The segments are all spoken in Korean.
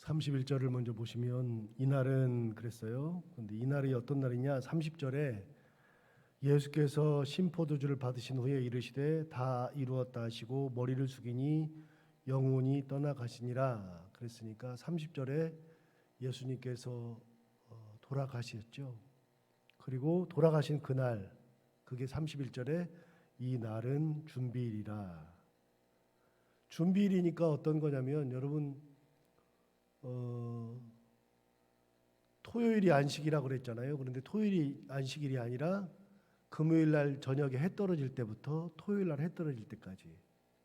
31절을 먼저 보시면 이날은 그랬어요. 근데 이날이 어떤 날이냐? 30절에 예수께서 신포도주를 받으신 후에 이르시되 다 이루었다 하시고 머리를 숙이니 영혼이 떠나가시니라. 그랬으니까 30절에 예수님께서 돌아가셨죠. 그리고 돌아가신 그날, 그게 31절에 이 날은 준비일이라. 준비일이니까 어떤 거냐면 여러분 토요일이 안식이라고 그랬잖아요. 그런데 토요일이 안식일이 아니라 금요일 날 저녁에 해 떨어질 때부터 토요일 날 해 떨어질 때까지.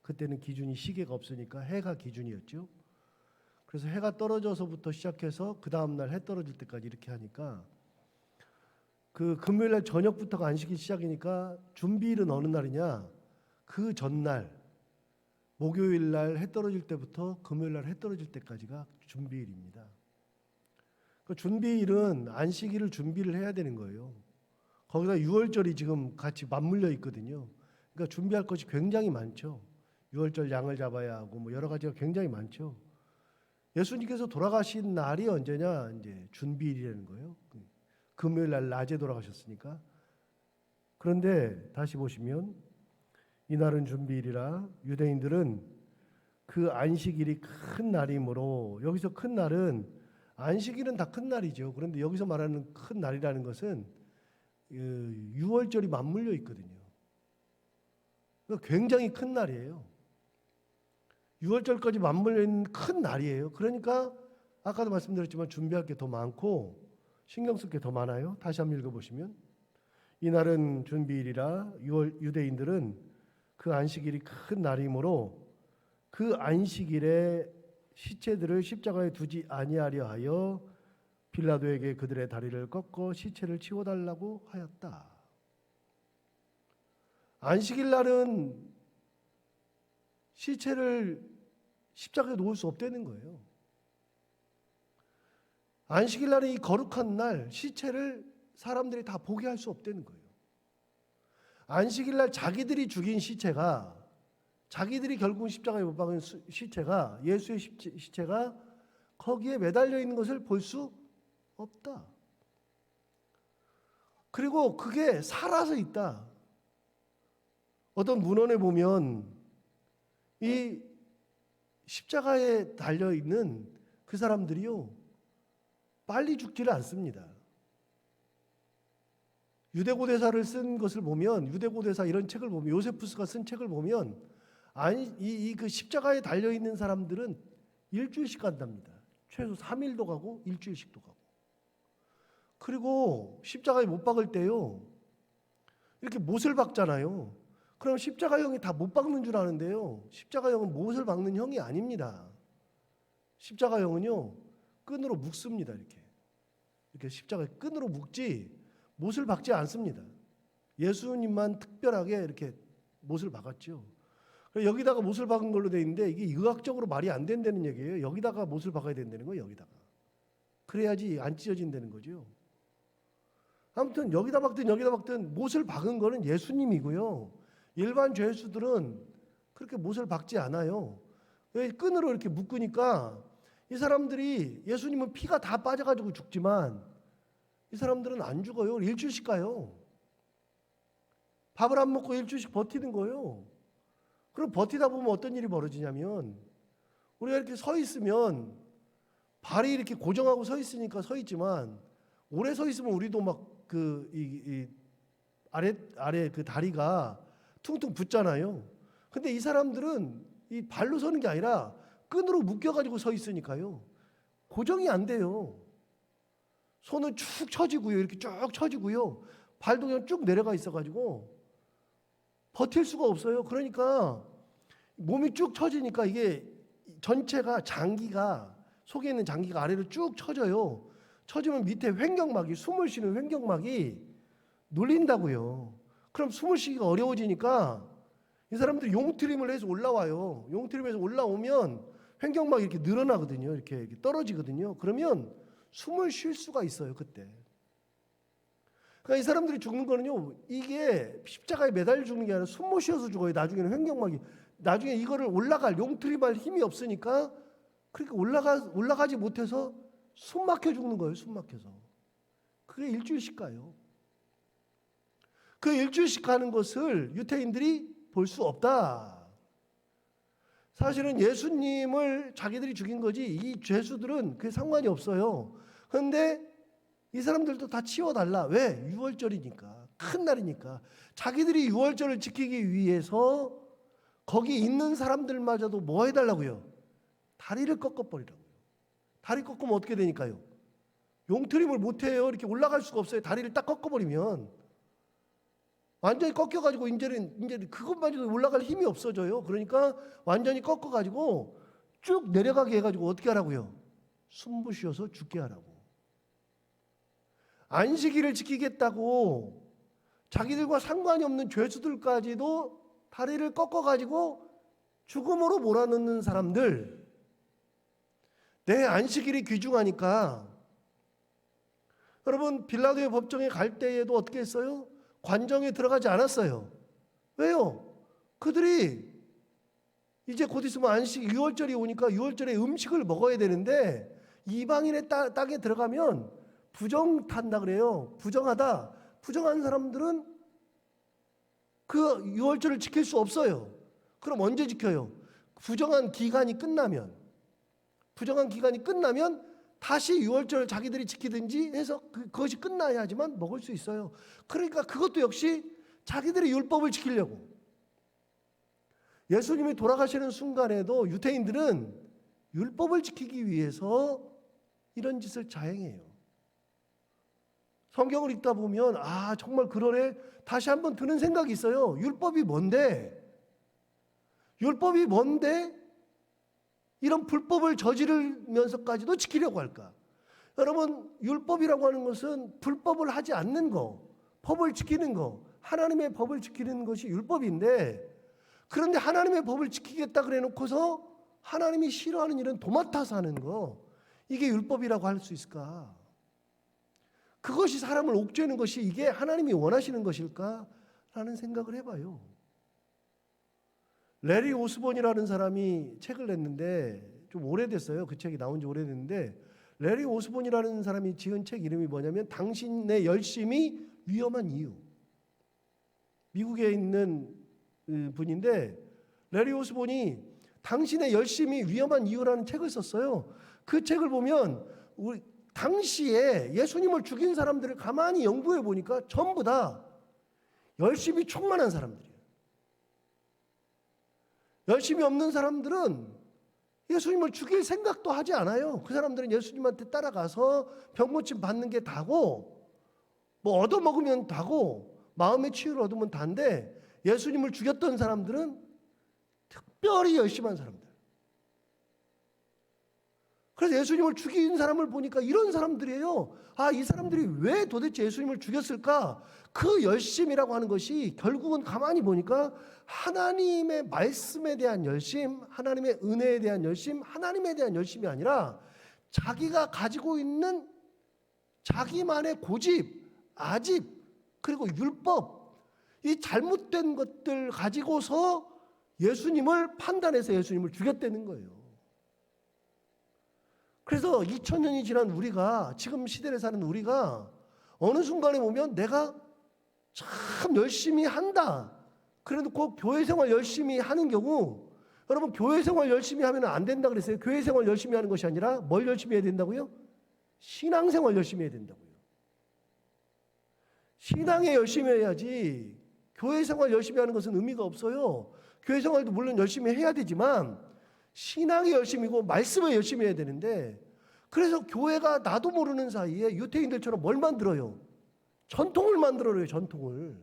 그때는 기준이 시계가 없으니까 해가 기준이었죠. 그래서 해가 떨어져서부터 시작해서 그 다음 날 해 떨어질 때까지 이렇게 하니까 그 금요일 날 저녁부터가 안식일 시작이니까 준비일은 어느 날이냐? 그 전날 목요일 날 해 떨어질 때부터 금요일 날 해 떨어질 때까지가 준비일입니다. 그 준비일은 안식일을 준비를 해야 되는 거예요. 거기다 6월절이 지금 같이 맞물려 있거든요. 그러니까 준비할 것이 굉장히 많죠. 6월절 양을 잡아야 하고 뭐 여러 가지가 굉장히 많죠. 예수님께서 돌아가신 날이 언제냐? 이제 준비일이라는 거예요. 금요일 날 낮에 돌아가셨으니까. 그런데 다시 보시면 이날은 준비일이라. 유대인들은 그 안식일이 큰 날이므로, 여기서 큰 날은 안식일은 다 큰 날이죠. 그런데 여기서 말하는 큰 날이라는 것은 6월절이 맞물려 있거든요. 굉장히 큰 날이에요. 6월절까지 맞물려 있는 큰 날이에요. 그러니까 아까도 말씀드렸지만 준비할 게 더 많고 신경 쓸 게 더 많아요. 다시 한번 읽어보시면 이날은 준비일이라. 유대인들은 그 안식일이 큰 날이므로 그 안식일에 시체들을 십자가에 두지 아니하려 하여 빌라도에게 그들의 다리를 꺾어 시체를 치워달라고 하였다. 안식일 날은 시체를 십자가에 놓을 수 없다는 거예요. 안식일 날은 이 거룩한 날 시체를 사람들이 다 보게 할 수 없다는 거예요. 안식일 날 자기들이 죽인 시체가, 자기들이 결국 십자가에 못 박은 시체가, 예수의 시체가 거기에 매달려 있는 것을 볼 수 없다. 그리고 그게 살아서 있다. 어떤 문헌에 보면 이 십자가에 달려 있는 그 사람들이요, 빨리 죽지를 않습니다. 유대고대사를 쓴 것을 보면, 유대고대사 이런 책을 보면, 요세푸스가 쓴 책을 보면, 그 십자가에 달려 있는 사람들은 일주일씩 간답니다. 최소 3일도 가고 일주일씩도 가고. 그리고 십자가에 못 박을 때요, 이렇게 못을 박잖아요. 그럼 십자가형이 다 못 박는 줄 아는데요, 십자가형은 못을 박는 형이 아닙니다. 십자가형은요, 끈으로 묶습니다. 이렇게 십자가에 끈으로 묶지 못을 박지 않습니다. 예수님만 특별하게 이렇게 못을 박았죠. 여기다가 못을 박은 걸로 돼 있는데 이게 의학적으로 말이 안 된다는 얘기예요. 여기다가 못을 박아야 된다는 거예요. 여기다가. 그래야지 안 찢어진다는 거죠. 아무튼 여기다 박든 못을 박은 거는 예수님이고요. 일반 죄수들은 그렇게 못을 박지 않아요. 끈으로 이렇게 묶으니까 이 사람들이, 예수님은 피가 다 빠져가지고 죽지만 이 사람들은 안 죽어요. 일주일씩 가요. 밥을 안 먹고 일주일씩 버티는 거예요. 그럼 버티다 보면 어떤 일이 벌어지냐면, 우리가 이렇게 서 있으면 발이 이렇게 고정하고 서 있으니까 서 있지만, 오래 서 있으면 우리도 막 아래 그 다리가 퉁퉁 붓잖아요. 근데 이 사람들은 이 발로 서는 게 아니라 끈으로 묶여가지고 서 있으니까요, 고정이 안 돼요. 손은 쭉 처지고요, 이렇게 쭉 처지고요, 발도 그냥 쭉 내려가 있어가지고 버틸 수가 없어요. 그러니까 몸이 쭉 처지니까 이게 전체가, 장기가, 속에 있는 장기가 아래로 쭉 처져요. 처지면 밑에 횡격막이, 숨을 쉬는 횡격막이 눌린다고요. 그럼 숨을 쉬기가 어려워지니까 이 사람들이 용트림을 해서 올라와요. 용트림에서 올라오면 횡격막이 이렇게 늘어나거든요. 이렇게 떨어지거든요. 그러면 숨을 쉴 수가 있어요, 그때. 그러니까 이 사람들이 죽는 거는요, 이게 십자가에 매달려 죽는 게 아니라 숨 못 쉬어서 죽어요. 나중에는 횡격막이, 나중에 이거를 올라갈, 용트림할 힘이 없으니까 그러니까 올라가지 못해서 숨 막혀 죽는 거예요. 숨 막혀서. 그게 일주일씩 가요. 그 일주일씩 가는 것을 유태인들이 볼 수 없다. 사실은 예수님을 자기들이 죽인 거지 이 죄수들은 그게 상관이 없어요. 그런데 이 사람들도 다 치워달라. 왜? 유월절이니까. 큰 날이니까. 자기들이 유월절을 지키기 위해서 거기 있는 사람들마저도 뭐 해달라고요? 다리를 꺾어버리라고요. 다리 꺾으면 어떻게 되니까요? 용트림을 못해요. 이렇게 올라갈 수가 없어요. 다리를 딱 꺾어버리면. 완전히 꺾여가지고 이제는 그것마저도 올라갈 힘이 없어져요. 그러니까 완전히 꺾어가지고 쭉 내려가게 해가지고 어떻게 하라고요? 숨부 쉬어서 죽게 하라고. 안식일을 지키겠다고 자기들과 상관이 없는 죄수들까지도 다리를 꺾어가지고 죽음으로 몰아넣는 사람들. 내 안식일이 귀중하니까. 여러분 빌라도의 법정에 갈 때에도 어떻게 했어요? 관정에 들어가지 않았어요. 왜요? 그들이 이제 곧 있으면 안식 6월절이 오니까 6월절에 음식을 먹어야 되는데 이방인의 땅에 들어가면 부정탄다 그래요. 부정하다. 부정한 사람들은 그 6월절을 지킬 수 없어요. 그럼 언제 지켜요? 부정한 기간이 끝나면 다시 6월절을 자기들이 지키든지 해서 그것이 끝나야지만 먹을 수 있어요. 그러니까 그것도 역시 자기들의 율법을 지키려고. 예수님이 돌아가시는 순간에도 유대인들은 율법을 지키기 위해서 이런 짓을 자행해요. 성경을 읽다 보면 정말 그러네. 다시 한번 드는 생각이 있어요. 율법이 뭔데 이런 불법을 저지르면서까지도 지키려고 할까? 여러분 율법이라고 하는 것은 불법을 하지 않는 거, 법을 지키는 거, 하나님의 법을 지키는 것이 율법인데 그런데 하나님의 법을 지키겠다 그래 놓고서 하나님이 싫어하는 일은 도맡아서 하는 거, 이게 율법이라고 할 수 있을까? 그것이 사람을 옥죄는 것이 이게 하나님이 원하시는 것일까? 라는 생각을 해봐요. 레리 오스본이라는 사람이 책을 냈는데 좀 오래됐어요. 그 책이 나온 지 오래됐는데 레리 오스본이라는 사람이 지은 책 이름이 뭐냐면 당신의 열심이 위험한 이유. 미국에 있는 분인데 레리 오스본이 당신의 열심이 위험한 이유라는 책을 썼어요. 그 책을 보면 당시에 예수님을 죽인 사람들을 가만히 연구해 보니까 전부 다 열심이 충만한 사람들이에요. 열심이 없는 사람들은 예수님을 죽일 생각도 하지 않아요. 그 사람들은 예수님한테 따라가서 병고침 받는 게 다고 뭐 얻어먹으면 다고 마음의 치유를 얻으면 다인데 예수님을 죽였던 사람들은 특별히 열심한 사람들. 그래서 예수님을 죽인 사람을 보니까 이런 사람들이에요. 이 사람들이 왜 도대체 예수님을 죽였을까? 그 열심이라고 하는 것이 결국은 가만히 보니까 하나님의 말씀에 대한 열심, 하나님의 은혜에 대한 열심, 하나님에 대한 열심이 아니라 자기가 가지고 있는 자기만의 고집, 아집, 그리고 율법, 이 잘못된 것들 가지고서 예수님을 판단해서 예수님을 죽였다는 거예요. 그래서 2000년이 지난 우리가, 지금 시대를 사는 우리가 어느 순간에 보면 내가 참 열심히 한다. 그래도 꼭 교회 생활 열심히 하는 경우, 여러분 교회 생활 열심히 하면 안 된다 그랬어요. 교회 생활 열심히 하는 것이 아니라 뭘 열심히 해야 된다고요? 신앙생활 열심히 해야 된다고요. 신앙에 열심히 해야지 교회 생활 열심히 하는 것은 의미가 없어요. 교회 생활도 물론 열심히 해야 되지만 신앙에 열심히고 말씀에 열심히 해야 되는데, 그래서 교회가 나도 모르는 사이에 유태인들처럼 뭘 만들어요? 전통을 만들어요. 전통을.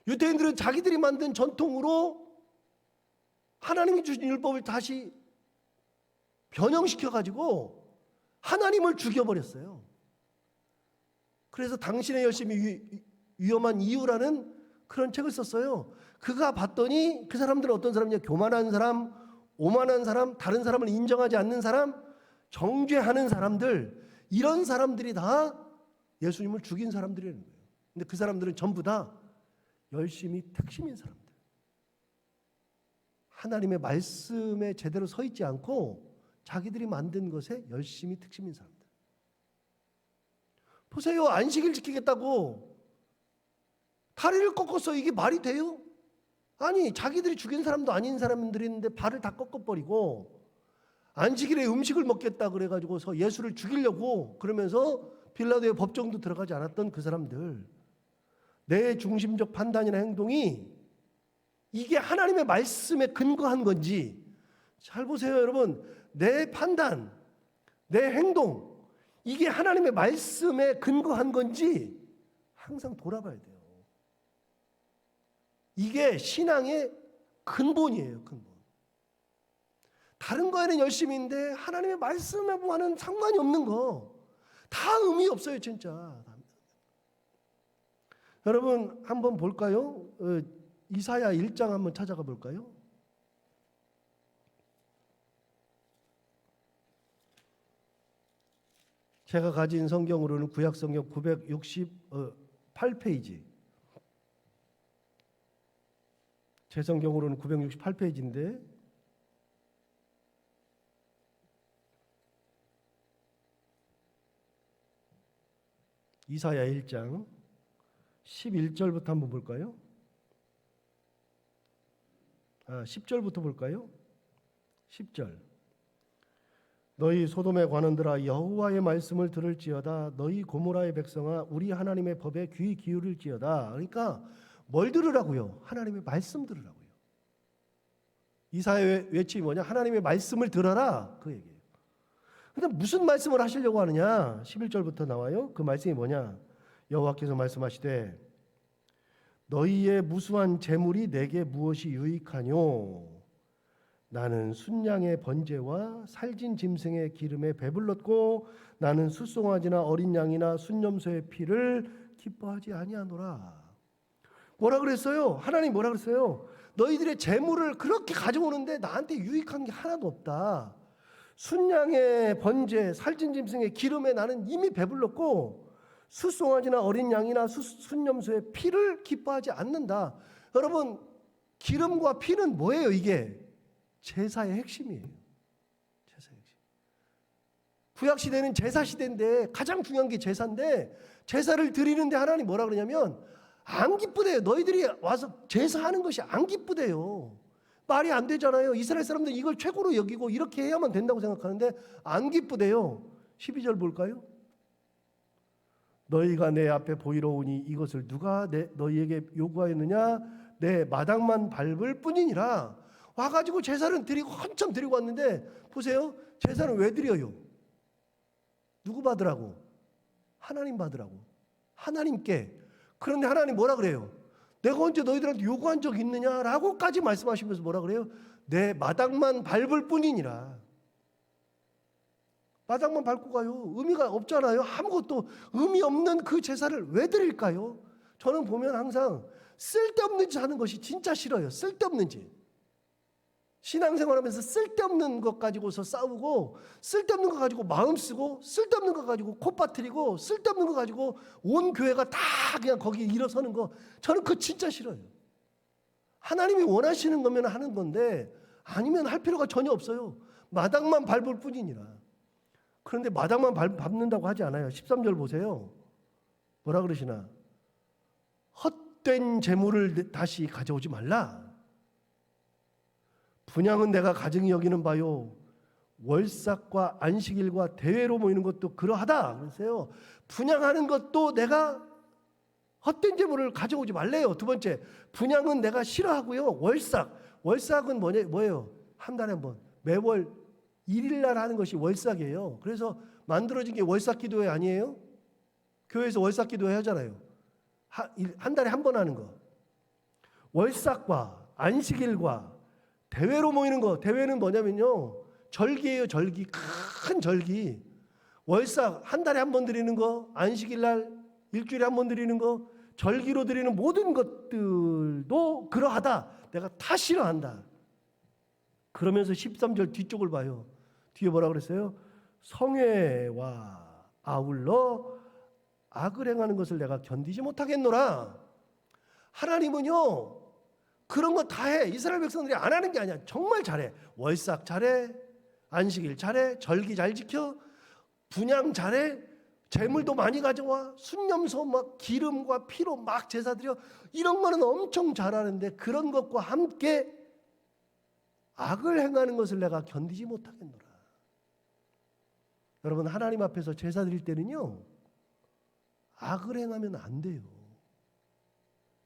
유태인들은 자기들이 만든 전통으로 하나님이 주신 율법을 다시 변형시켜가지고 하나님을 죽여버렸어요. 그래서 당신의 열심이 위험한 이유라는 그런 책을 썼어요. 그가 봤더니 그 사람들은 어떤 사람이냐? 교만한 사람, 오만한 사람, 다른 사람을 인정하지 않는 사람, 정죄하는 사람들, 이런 사람들이 다 예수님을 죽인 사람들이라는 거예요. 근데 그 사람들은 전부 다 열심히 택심인 사람들. 하나님의 말씀에 제대로 서 있지 않고 자기들이 만든 것에 열심히 특심인 사람들. 보세요. 안식일 지키겠다고 다리를 꺾었어. 이게 말이 돼요? 아니, 자기들이 죽인 사람도 아닌 사람들이 있는데 발을 다 꺾어버리고 안식일에 음식을 먹겠다 그래가지고서 예수를 죽이려고 그러면서 빌라도의 법정도 들어가지 않았던 그 사람들, 내 중심적 판단이나 행동이 이게 하나님의 말씀에 근거한 건지, 잘 보세요 여러분. 내 판단, 내 행동, 이게 하나님의 말씀에 근거한 건지 항상 돌아봐야 돼요. 이게 신앙의 근본이에요. 근본. 다른 거에는 열심인데 하나님의 말씀에와는 상관이 없는 거 다 의미 없어요 진짜. 여러분 한번 볼까요? 이사야 1장 한번 찾아가 볼까요? 제가 가진 성경으로는 구약성경 968페이지, 제 성경으로는 968페이지인데 이사야 1장 11절부터 한번 볼까요? 10절부터 볼까요? 10절. 너희 소돔의 관원들아 여호와의 말씀을 들을지어다. 너희 고모라의 백성아 우리 하나님의 법에 귀 기울일지어다. 그러니까 뭘 들으라고요? 하나님의 말씀 들으라고요. 이사야의 외침이 뭐냐? 하나님의 말씀을 들어라, 그 얘기예요. 근데 무슨 말씀을 하시려고 하느냐? 11절부터 나와요. 그 말씀이 뭐냐? 여호와께서 말씀하시되 너희의 무수한 재물이 내게 무엇이 유익하뇨? 나는 순양의 번제와 살진 짐승의 기름에 배불렀고 나는 숫송아지나 어린 양이나 순염소의 피를 기뻐하지 아니하노라. 뭐라 그랬어요? 하나님 뭐라 그랬어요? 너희들의 재물을 그렇게 가져오는데 나한테 유익한 게 하나도 없다. 순양의 번제, 살찐 짐승의 기름에 나는 이미 배불렀고 숫송아지나 어린 양이나 순염소의 피를 기뻐하지 않는다. 여러분, 기름과 피는 뭐예요? 이게 제사의 핵심이에요. 제사의 핵심. 구약 시대는 제사 시대인데 가장 중요한 게 제사인데, 제사를 드리는데 하나님 뭐라 그러냐면 안 기쁘대요. 너희들이 와서 제사하는 것이 안 기쁘대요. 말이 안 되잖아요. 이스라엘 사람들 이걸 최고로 여기고 이렇게 해야만 된다고 생각하는데 안 기쁘대요. 12절 볼까요? 너희가 내 앞에 보이러 오니 이것을 누가 너희에게 요구하였느냐? 내 마당만 밟을 뿐이니라. 와가지고 제사를 드리고 한참 드리고 왔는데 보세요. 제사는 왜 드려요? 누구 받으라고? 하나님 받으라고. 하나님께. 그런데 하나님 뭐라 그래요? 내가 언제 너희들한테 요구한 적 있느냐라고까지 말씀하시면서 뭐라 그래요? 내 마당만 밟을 뿐이니라. 마당만 밟고 가요. 의미가 없잖아요. 아무것도 의미 없는 그 제사를 왜 드릴까요? 저는 보면 항상 쓸데없는 짓 하는 것이 진짜 싫어요. 쓸데없는 짓. 신앙생활하면서 쓸데없는 것 가지고서 싸우고, 쓸데없는 거 가지고 마음 쓰고, 쓸데없는 거 가지고 콧바트리고, 쓸데없는 거 가지고 온 교회가 다 그냥 거기 일어서는 거, 저는 그거 진짜 싫어요. 하나님이 원하시는 거면 하는 건데 아니면 할 필요가 전혀 없어요. 마당만 밟을 뿐이니라. 그런데 마당만 밟는다고 하지 않아요. 13절 보세요. 뭐라 그러시나? 헛된 재물을 다시 가져오지 말라. 분향은 내가 가증히 여기는 바요. 월삭과 안식일과 대회로 모이는 것도 그러하다. 그러세요. 분향하는 것도 내가 헛된 재물을 가져오지 말래요. 두 번째, 분향은 내가 싫어하고요. 월삭은 뭐예요? 한 달에 한 번, 매월 1일날 하는 것이 월삭이에요. 그래서 만들어진 게 월삭기도회 아니에요? 교회에서 월삭기도회 하잖아요. 한 달에 한 번 하는 거. 월삭과 안식일과 대회로 모이는 거. 대회는 뭐냐면요, 절기예요. 절기. 큰 절기. 월삭 한 달에 한 번 드리는 거, 안식일날 일주일에 한 번 드리는 거, 절기로 드리는 모든 것들도 그러하다. 내가 다 싫어한다. 그러면서 13절 뒤쪽을 봐요. 뒤에 뭐라 그랬어요? 성회와 아울러 악을 행하는 것을 내가 견디지 못하겠노라. 하나님은요, 그런 거 다 해. 이스라엘 백성들이 안 하는 게 아니야. 정말 잘해. 월삭 잘해. 안식일 잘해. 절기 잘 지켜. 분향 잘해. 재물도 많이 가져와. 순념소 막 기름과 피로 막 제사 드려. 이런 거는 엄청 잘하는데 그런 것과 함께 악을 행하는 것을 내가 견디지 못하겠노라. 여러분, 하나님 앞에서 제사 드릴 때는요, 악을 행하면 안 돼요.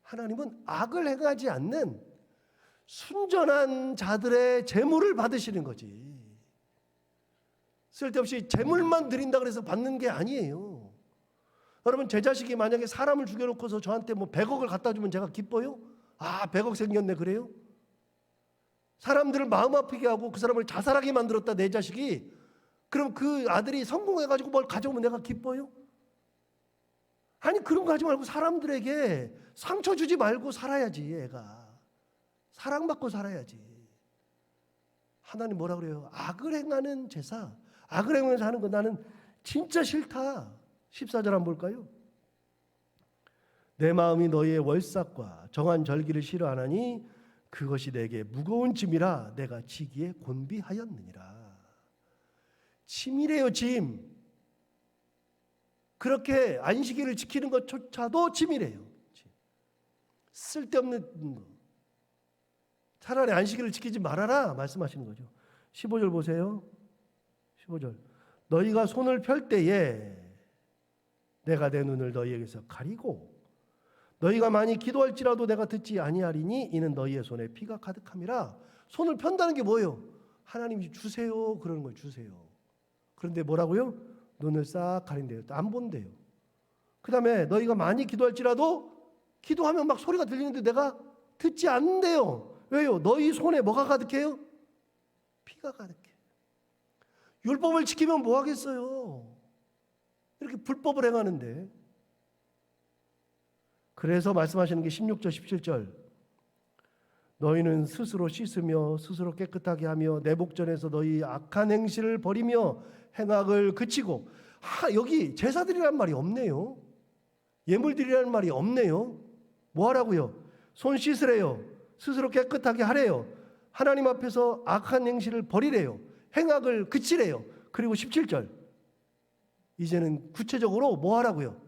하나님은 악을 행하지 않는 순전한 자들의 제물을 받으시는 거지. 쓸데없이 제물만 드린다 그래서 받는 게 아니에요. 여러분, 제 자식이 만약에 사람을 죽여놓고서 저한테 뭐 100억을 갖다 주면 제가 기뻐요? 아, 100억 생겼네 그래요? 사람들을 마음 아프게 하고 그 사람을 자살하게 만들었다 내 자식이. 그럼 그 아들이 성공해가지고 뭘 가져오면 내가 기뻐요? 아니, 그런 거 하지 말고 사람들에게 상처 주지 말고 살아야지. 애가 사랑받고 살아야지. 하나님 뭐라 그래요? 악을 행하는 제사, 악을 행하면서 하는 거 나는 진짜 싫다. 14절 한번 볼까요? 내 마음이 너희의 월삭과 정한 절기를 싫어하나니 그것이 내게 무거운 짐이라 내가 지기에 곤비하였느니라. 짐이래요, 짐. 그렇게 안식일을 지키는 것조차도 짐이래요. 쓸데없는 거. 차라리 안식일을 지키지 말아라 말씀하시는 거죠. 15절 보세요. 15절. 너희가 손을 펼 때에 내가 내 눈을 너희에게서 가리고 너희가 많이 기도할지라도 내가 듣지 아니하리니 이는 너희의 손에 피가 가득함이라. 손을 편다는 게 뭐예요? 하나님이 주세요 그러는 거예요. 주세요. 그런데 뭐라고요? 눈을 싹 가린대요. 안 본대요. 그 다음에 너희가 많이 기도할지라도 기도하면 막 소리가 들리는데 내가 듣지 않는데요. 왜요? 너희 손에 뭐가 가득해요? 피가 가득해. 율법을 지키면 뭐 하겠어요? 이렇게 불법을 행하는데. 그래서 말씀하시는 게 16절 17절. 너희는 스스로 씻으며 스스로 깨끗하게 하며 내 복전에서 너희 악한 행실을 버리며 행악을 그치고. 여기 제사드리라는 말이 없네요. 예물드리라는 말이 없네요. 뭐 하라고요? 손 씻으래요. 스스로 깨끗하게 하래요. 하나님 앞에서 악한 행실을 버리래요. 행악을 그치래요. 그리고 17절. 이제는 구체적으로 뭐 하라고요?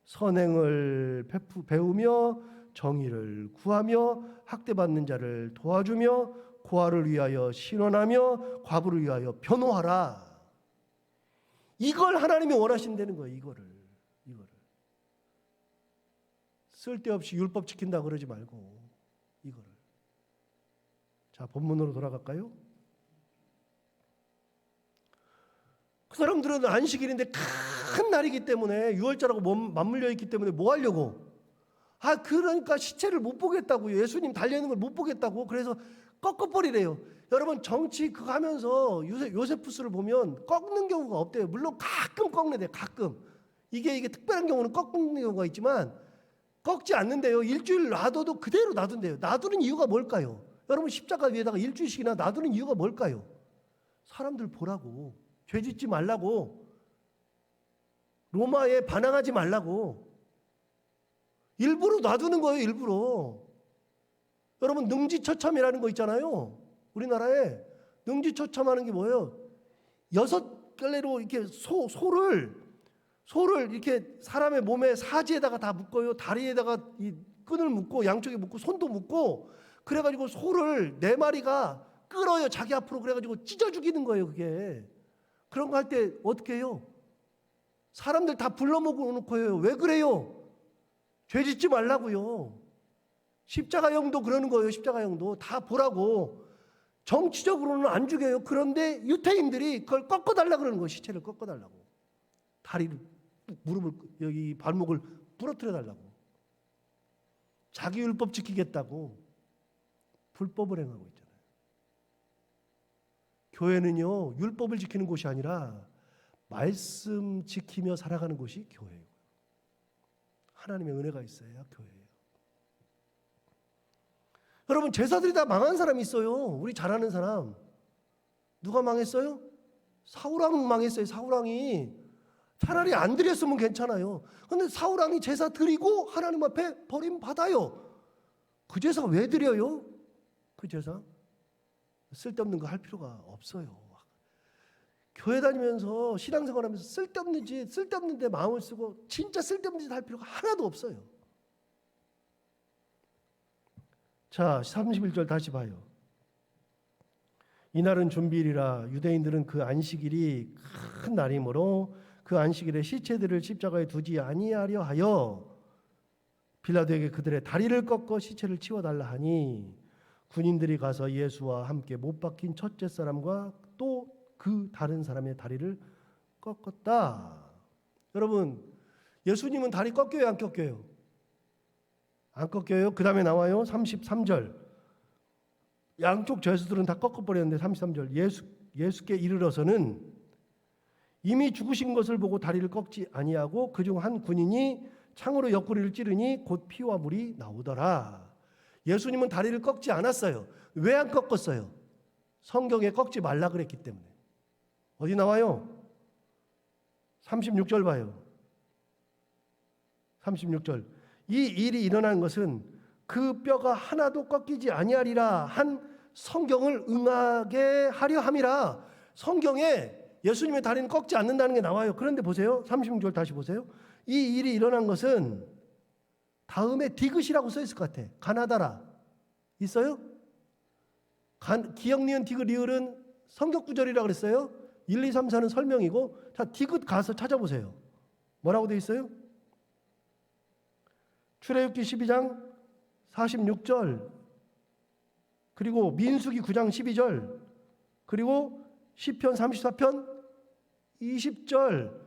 선행을 배우며 정의를 구하며 학대받는 자를 도와주며 고아를 위하여 신원하며 과부를 위하여 변호하라. 이걸 하나님이 원하신다는 거예요. 이거를. 쓸데없이 율법 지킨다 그러지 말고 이거를. 자, 본문으로 돌아갈까요? 그 사람들은 안식일인데 큰 날이기 때문에 6월절하고 맞물려 있기 때문에 뭐 하려고? 그러니까 시체를 못 보겠다고요. 예수님 달려있는 걸 못 보겠다고. 그래서 꺾어버리래요. 여러분, 정치 그거 하면서 요세푸스를 보면 꺾는 경우가 없대요. 물론 가끔 꺾는데 가끔. 이게 특별한 경우는 꺾는 경우가 있지만 꺾지 않는데요. 일주일 놔둬도 그대로 놔둔대요. 놔두는 이유가 뭘까요? 여러분, 십자가 위에다가 일주일씩이나 놔두는 이유가 뭘까요? 사람들 보라고. 죄 짓지 말라고. 로마에 반항하지 말라고. 일부러 놔두는 거예요. 일부러. 여러분, 능지처참이라는 거 있잖아요. 우리나라에 능지처참하는 게 뭐예요? 6갈래로 이렇게 소를 이렇게 사람의 몸에 사지에다가 다 묶어요. 다리에다가 이 끈을 묶고 양쪽에 묶고 손도 묶고 그래가지고 소를 4마리가 끌어요. 자기 앞으로. 그래가지고 찢어 죽이는 거예요. 그게. 그런 거 할 때 어떻게 해요? 사람들 다 불러모으고 해요. 왜 그래요? 죄 짓지 말라고요. 십자가형도 그러는 거예요. 십자가형도 다 보라고. 정치적으로는 안 죽여요. 그런데 유태인들이 그걸 꺾어달라 그러는 거예요. 시체를 꺾어달라고. 다리를, 무릎을, 여기 발목을 부러뜨려 달라고. 자기 율법 지키겠다고 불법을 행하고 있잖아요. 교회는요, 율법을 지키는 곳이 아니라 말씀 지키며 살아가는 곳이 교회예요. 하나님의 은혜가 있어야 교회예요. 여러분, 제사들이 다 망한 사람이 있어요. 우리 잘 아는 사람. 누가 망했어요? 사울왕 망했어요. 사울왕이. 차라리 안 드렸으면 괜찮아요. 그런데 사울왕이 제사 드리고 하나님 앞에 버림받아요. 그 제사 왜 드려요? 그 제사 쓸데없는 거 할 필요가 없어요. 교회 다니면서 신앙생활하면서 쓸데없는 데 마음을 쓰고 진짜 쓸데없는 짓 할 필요가 하나도 없어요. 자, 31절 다시 봐요. 이날은 준비일이라 유대인들은 그 안식일이 큰 날이므로 그 안식일에 시체들을 십자가에 두지 아니하려 하여 빌라도에게 그들의 다리를 꺾어 시체를 치워달라 하니 군인들이 가서 예수와 함께 못 박힌 첫째 사람과 또 그 다른 사람의 다리를 꺾었다. 여러분, 예수님은 다리 꺾여요, 안 꺾여요? 안 꺾여요. 그 다음에 나와요. 33절. 양쪽 죄수들은 다 꺾어버렸는데 33절. 예수께 이르러서는 이미 죽으신 것을 보고 다리를 꺾지 아니하고 그중 한 군인이 창으로 옆구리를 찌르니 곧 피와 물이 나오더라. 예수님은 다리를 꺾지 않았어요. 왜 안 꺾었어요? 성경에 꺾지 말라 그랬기 때문에. 어디 나와요? 36절 봐요. 36절. 이 일이 일어난 것은 그 뼈가 하나도 꺾이지 아니하리라 한 성경을 응하게 하려 함이라. 성경에 예수님의 다리는 꺾지 않는다는 게 나와요. 그런데 보세요. 36절 다시 보세요. 이 일이 일어난 것은 다음에 디귿이라고 써 있을 것 같아. 가나다라. 있어요? 기역, 니은, 디귿, 리을은 성격 구절이라고 그랬어요. 1, 2, 3, 4는 설명이고, 자, 디귿 가서 찾아보세요. 뭐라고 되어 있어요? 출애굽기 12장 46절, 그리고 민수기 9장 12절, 그리고 시편 34편 20절.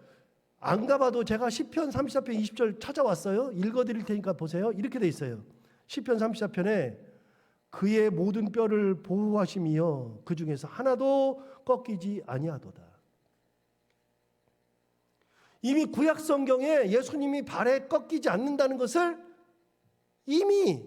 안 가봐도 제가 시편 34편 20절 찾아왔어요. 읽어드릴 테니까 보세요. 이렇게 되어 있어요. 시편 34편에 그의 모든 뼈를 보호하심이여 그 중에서 하나도 꺾이지 아니하도다. 이미 구약 성경에 예수님이 발에 꺾이지 않는다는 것을 이미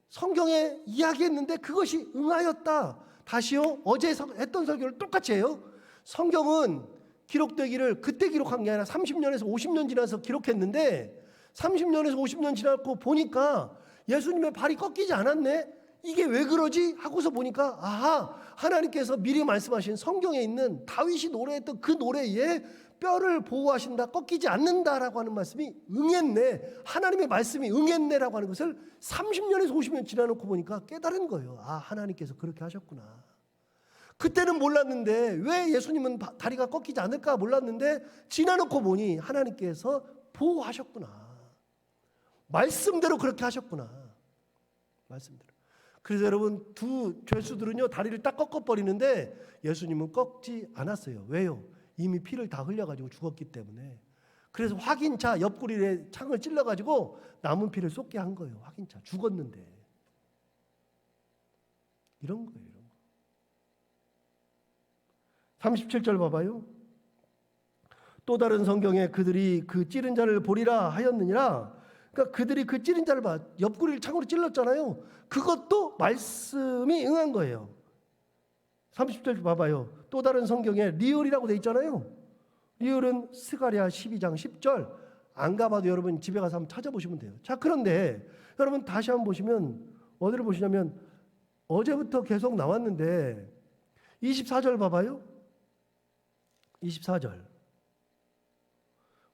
성경에 이야기했는데 그것이 응하였다. 다시요, 어제 했던 설교를 똑같이 해요. 성경은 기록되기를 그때 기록한 게 아니라 30년에서 50년 지나서 기록했는데 30년에서 50년 지나고 보니까 예수님의 발이 꺾이지 않았네. 이게 왜 그러지? 하고서 보니까 아하, 하나님께서 미리 말씀하신 성경에 있는 다윗이 노래했던 그 노래에 뼈를 보호하신다, 꺾이지 않는다라고 하는 말씀이 응했네. 하나님의 말씀이 응했네라고 하는 것을 30년에서 50년 지나놓고 보니까 깨달은 거예요. 아, 하나님께서 그렇게 하셨구나. 그때는 몰랐는데 왜 예수님은 다리가 꺾이지 않을까 몰랐는데 지나놓고 보니 하나님께서 보호하셨구나. 말씀대로 그렇게 하셨구나. 말씀대로. 그래서 여러분, 두 죄수들은요 다리를 딱 꺾어버리는데 예수님은 꺾지 않았어요. 왜요? 이미 피를 다 흘려가지고 죽었기 때문에. 그래서 확인차 옆구리에 창을 찔러가지고 남은 피를 쏟게 한 거예요. 확인차. 죽었는데. 이런 거예요. 이런 거. 37절 봐봐요. 또 다른 성경에 그들이 그 찌른 자를 보리라 하였느니라. 그러니까 그들이 그 찌른 자를 봐. 옆구리를 창으로 찔렀잖아요. 그것도 말씀이 응한 거예요. 30절 봐봐요. 또 다른 성경에 리을이라고 돼 있잖아요. 리을은 스가랴 12장 10절. 안 가봐도 여러분 집에 가서 한번 찾아보시면 돼요. 자, 그런데 여러분 다시 한번 보시면 어디를 보시냐면 어제부터 계속 나왔는데 24절 봐봐요. 24절.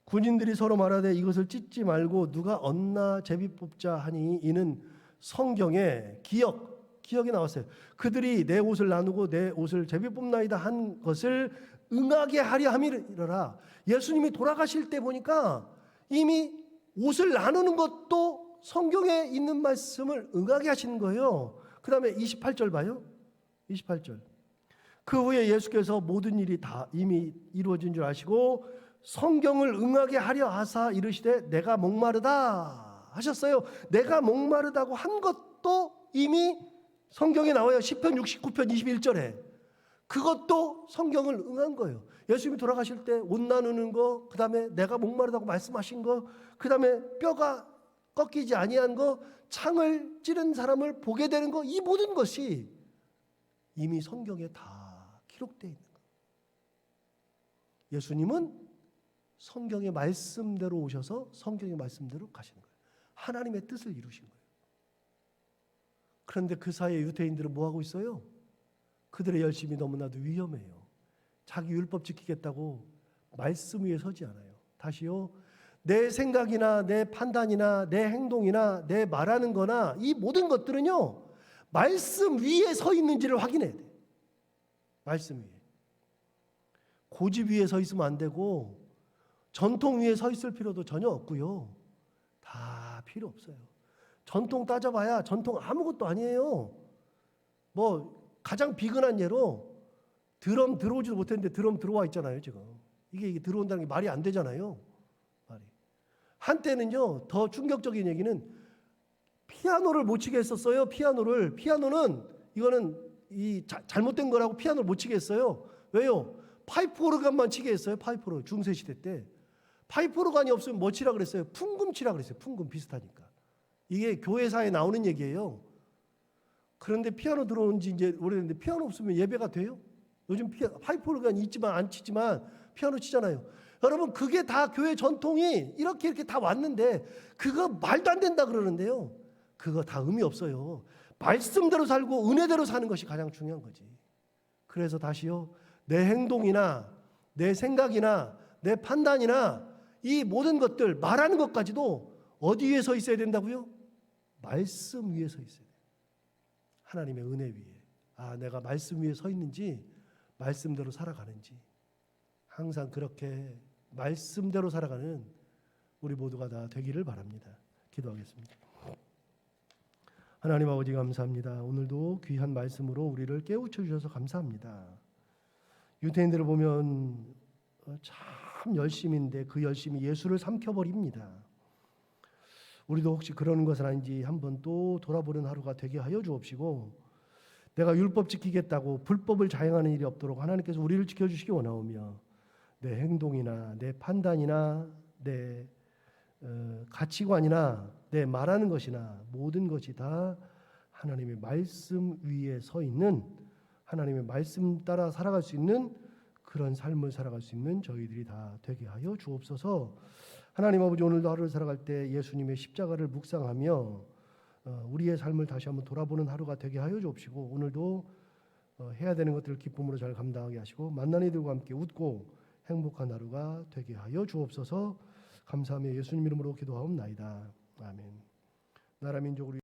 군인들이 서로 말하되 이것을 찢지 말고 누가 얻나 제비 뽑자 하니 이는 성경에 기억이 나왔어요. 그들이 내 옷을 나누고 내 옷을 제비 뽑나이다 한 것을 응하게 하려 함이라. 예수님이 돌아가실 때 보니까 이미 옷을 나누는 것도 성경에 있는 말씀을 응하게 하시는 거예요. 그 다음에 28절 봐요. 28절. 그 후에 예수께서 모든 일이 다 이미 이루어진 줄 아시고 성경을 응하게 하려 하사 이르시되 내가 목마르다 하셨어요. 내가 목마르다고 한 것도 이미 성경에 나와요. 시편 69편 21절에. 그것도 성경을 응한 거예요. 예수님이 돌아가실 때 옷 나누는 거, 그 다음에 내가 목마르다고 말씀하신 거, 그 다음에 뼈가 꺾이지 아니한 거, 창을 찌른 사람을 보게 되는 거, 이 모든 것이 이미 성경에 다 기록되어 있는 거예요. 예수님은 성경의 말씀대로 오셔서 성경의 말씀대로 가시는 거예요. 하나님의 뜻을 이루신 거예요. 그런데 그 사이에 유대인들은 뭐 하고 있어요? 그들의 열심이 너무나도 위험해요. 자기 율법 지키겠다고 말씀 위에 서지 않아요. 다시요. 내 생각이나 내 판단이나 내 행동이나 내 말하는 거나 이 모든 것들은요, 말씀 위에 서 있는지를 확인해야 돼요. 말씀 위에. 고집 위에 서 있으면 안 되고 전통 위에 서 있을 필요도 전혀 없고요. 다 필요 없어요. 전통 따져봐야 전통 아무것도 아니에요. 뭐 가장 비근한 예로 드럼 들어오지도 못했는데 드럼 들어와 있잖아요, 지금. 이게 들어온다는 게 말이 안 되잖아요. 말이. 한때는요, 더 충격적인 얘기는 피아노를 못 치게 했었어요. 피아노는 이거는 잘못된 거라고 피아노를 못 치게 했어요. 왜요? 파이프 오르간만 치게 했어요. 파이프 오르간 중세 시대 때. 파이프 오르간이 없으면 뭐 치라 그랬어요? 풍금 치라 그랬어요. 풍금 비슷하니까. 이게 교회사에 나오는 얘기예요. 그런데 피아노 들어온 지 이제 오래됐는데 피아노 없으면 예배가 돼요? 요즘 파이프 오르간 있지만 안 치지만 피아노 치잖아요. 여러분, 그게 다 교회 전통이 이렇게 다 왔는데 그거 말도 안 된다 그러는데요. 그거 다 의미 없어요. 말씀대로 살고 은혜대로 사는 것이 가장 중요한 거지. 그래서 다시요, 내 행동이나 내 생각이나 내 판단이나 이 모든 것들 말하는 것까지도 어디 위에 서 있어야 된다고요? 말씀 위에 서 있어야 돼요. 하나님의 은혜 위에. 내가 말씀 위에 서 있는지 말씀대로 살아가는지 항상 그렇게 말씀대로 살아가는 우리 모두가 다 되기를 바랍니다. 기도하겠습니다. 하나님 아버지 감사합니다. 오늘도 귀한 말씀으로 우리를 깨우쳐 주셔서 감사합니다. 유대인들을 보면 참 열심인데 그 열심이 예수를 삼켜버립니다. 우리도 혹시 그러는 것은 아닌지 한번 또 돌아보는 하루가 되게 하여 주옵시고, 내가 율법 지키겠다고 불법을 자행하는 일이 없도록 하나님께서 우리를 지켜주시기 원하오며, 내 행동이나 내 판단이나 내 가치관이나 내 말하는 것이나 모든 것이 다 하나님의 말씀 위에 서 있는, 하나님의 말씀 따라 살아갈 수 있는 그런 삶을 살아갈 수 있는 저희들이 다 되게 하여 주옵소서. 하나님 아버지, 오늘도 하루를 살아갈 때 예수님의 십자가를 묵상하며 우리의 삶을 다시 한번 돌아보는 하루가 되게 하여 주옵시고, 오늘도 해야 되는 것들을 기쁨으로 잘 감당하게 하시고 만난 이들과 함께 웃고 행복한 하루가 되게 하여 주옵소서. 감사하며 예수님 이름으로 기도하옵나이다. 아멘. 나라 민족을